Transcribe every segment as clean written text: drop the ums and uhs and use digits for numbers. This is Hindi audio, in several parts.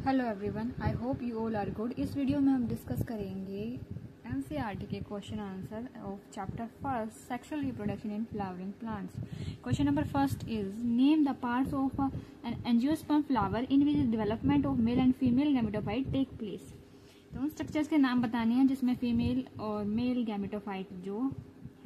Hello everyone, I hope you all are good. इस वीडियो में हम डिस्कस करेंगे एनसीईआरटी के question answer of chapter first sexual reproduction in flowering plants. Question number first is name the parts of an angiosperm flower in which development of male and female gametophyte take place. तो उन स्ट्रक्चर्स के नाम बताने हैं जिसमें फीमेल और मेल गैमेटोफाइट जो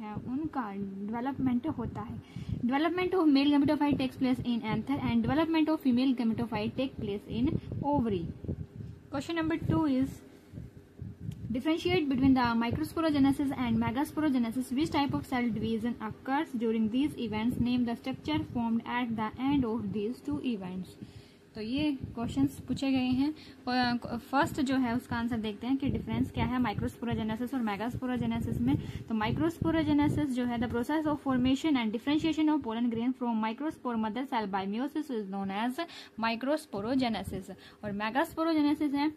है उनका डेवलपमेंट होता है। Development of male gametophyte takes place in anther and development of female gametophyte take place in ovary. Question number 2 is differentiate between the microsporogenesis and megasporogenesis. Which type of cell division occurs during these events? Name the structure formed at the end of these two events. तो ये क्वेश्चंस पूछे गए हैं। फर्स्ट जो है उसका आंसर देखते हैं कि डिफरेंस क्या है माइक्रोस्पोरोजेनेसिस और मेगास्पोरोजेनेसिस में। तो माइक्रोस्पोरोजेनेसिस जो है the process of formation and differentiation of pollen grain from microspore mother cell by meiosis is known as microsporogenesis. और मेगास्पोरोजेनेसिस है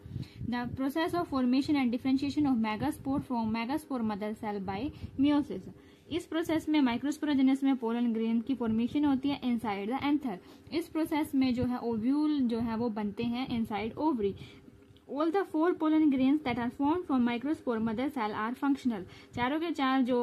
the process of formation and differentiation of megaspore from megaspore mother cell by meiosis. इस प्रोसेस में माइक्रोस्पोरोजेनेसिस में पोलन ग्रेन की फॉर्मेशन होती है इनसाइड द एंथर। इस प्रोसेस में जो है ओव्यूल जो है वो बनते हैं inside ovary. All the 4 pollen grains that are formed from microspore mother cell are functional. चारों के चार जो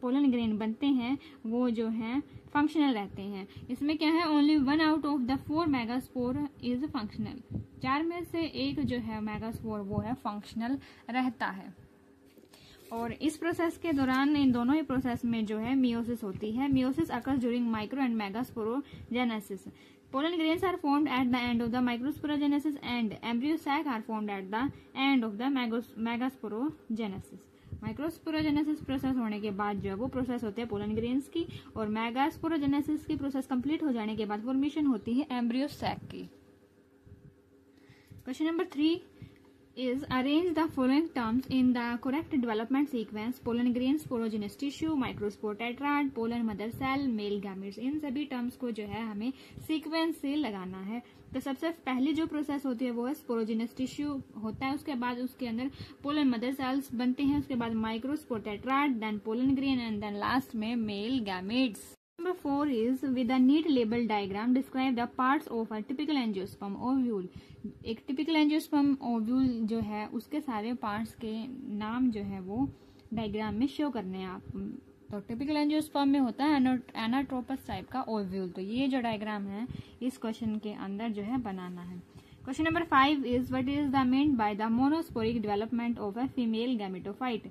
पोलन ग्रेन बनते हैं वो जो है फंक्शनल रहते हैं। इसमें क्या है only 1 out of the 4 megaspore is functional. 4 में से एक जो है मेगास्पोर वो है फंक्शनल रहता है। और इस प्रोसेस के दौरान इन दोनों ही प्रोसेस में जो है मियोसिस होती है। Meiosis occurs during micro and megasporogenesis. Pollen grains are formed at the end of the microsporogenesis and embryo sac are formed at the end of the megasporogenesis. Microsporogenesis process होने के बाद जो है वो प्रोसेस होते हैं पोलन ग्रेन्स की, और मेगास्पोरोजेनेसिस की प्रोसेस कंप्लीट हो जाने के बाद फॉर्मेशन होती है एम्ब्रियो सैक की। Question number 3 is arrange the following terms in the correct development sequence: pollen grain, sporogenous tissue, microspore tetrad, pollen mother cell, male gametes। इन सभी टर्म्स को जो है हमें सीक्वेंस से लगाना है। तो सबसे पहली जो प्रोसेस होती है वो है स्पोरोजिनस टिश्यू होता है, उसके बाद उसके अंदर पोलन मदर सेल्स बनते हैं, उसके बाद microspore tetrad, then pollen grain and then last में male gametes. Number 4 is with a neat label diagram describe the parts of a typical angiosperm ovule। एक टिपिकल एंजियोस्पर्म ओव्यूल जो है उसके सारे पार्ट्स के नाम जो है वो डायग्राम में शो करने हैं आप। तो टिपिकल एंजियोस्पर्म में होता है एनाट्रोपस टाइप का ओव्यूल। तो ये जो डायग्राम है इस क्वेश्चन के अंदर जो है बनाना है। Question number 5 is what is the meant by the monosporic development of a female gametophyte.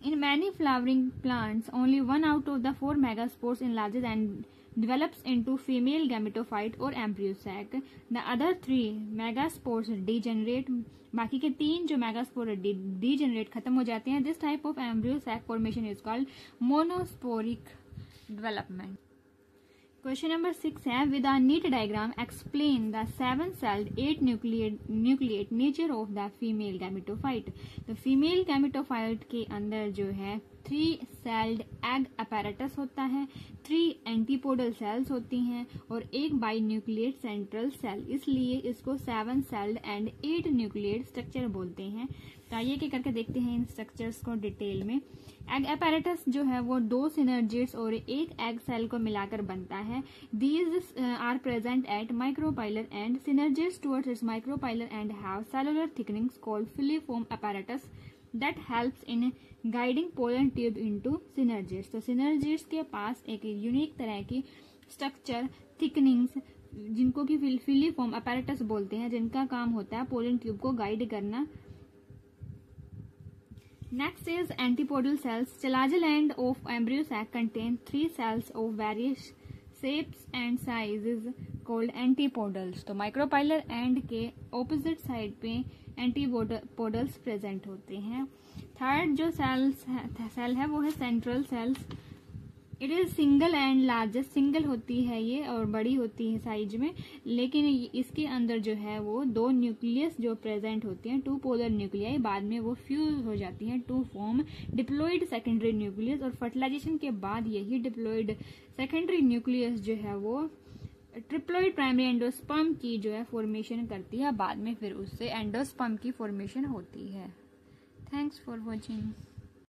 In many flowering plants, only 1 out of the 4 megaspores enlarges and develops into female gametophyte or embryo sac. The other 3 megaspores degenerate. बाकी के 3 जो मेगास्पोर degenerate खत्म हो जाते हैं। This type of embryo sac formation is called monosporic development. Question number 6 है with a neat diagram explain the 7-celled 8-nucleate nature of the female gametophyte. तो फीमेल गैमेटोफाइट के अंदर जो है 3-celled एग अपैरेटस होता है, 3 एंटीपोडल सेल्स होती हैं और 1 बाइन्यूक्लिएट सेंट्रल सेल, इसलिए इसको 7-celled एंड 8-nucleate स्ट्रक्चर बोलते हैं। तो आइए क्या करके देखते हैं इन स्ट्रक्चर्स को डिटेल में। एग अपैरेटस जो है वो 2 सिनर्जिड्स और 1 एग सेल को मिलाकर बनता है। These are present at micropylar and synergids towards its micropylar and have cellular thickenings called filiform apparatus that helps in guiding pollen tube into synergids। तो synergids के पास एक यूनिक तरह की स्ट्रक्चर थिकनिंग्स जिनको कि फिलीफॉर्म अपैरेटस बोलते हैं, जिनका काम होता है पोलन ट्यूब को गाइड करना। Next is antipodal cells. Chelagal end of embryo sac contain 3 cells of various shapes and sizes called antipodals। तो माइक्रोपाइलर एंड के ऑपोजिट साइड पे एंटीपोडल्स प्रेजेंट होते हैं। थर्ड जो सेल है वो है central cells. It is single and largest, single होती है ये और बड़ी होती है साइज में, लेकिन इसके अंदर जो है वो 2 न्यूक्लियस जो प्रेजेंट होती हैं, 2 पोलर न्यूक्लियाई, बाद में वो फ्यूज हो जाती हैं to form diploid secondary nucleus. और फर्टिलाइजेशन के बाद यही डिप्लॉइड सेकेंडरी न्यूक्लियस जो है वो ट्रिप्लॉइड प्राइमरी एंडोस्पर्म की जो है फॉर्मेशन करती है, बाद में फिर उससे एंडोस्पर्म की फॉर्मेशन होती है। Thanks for watching.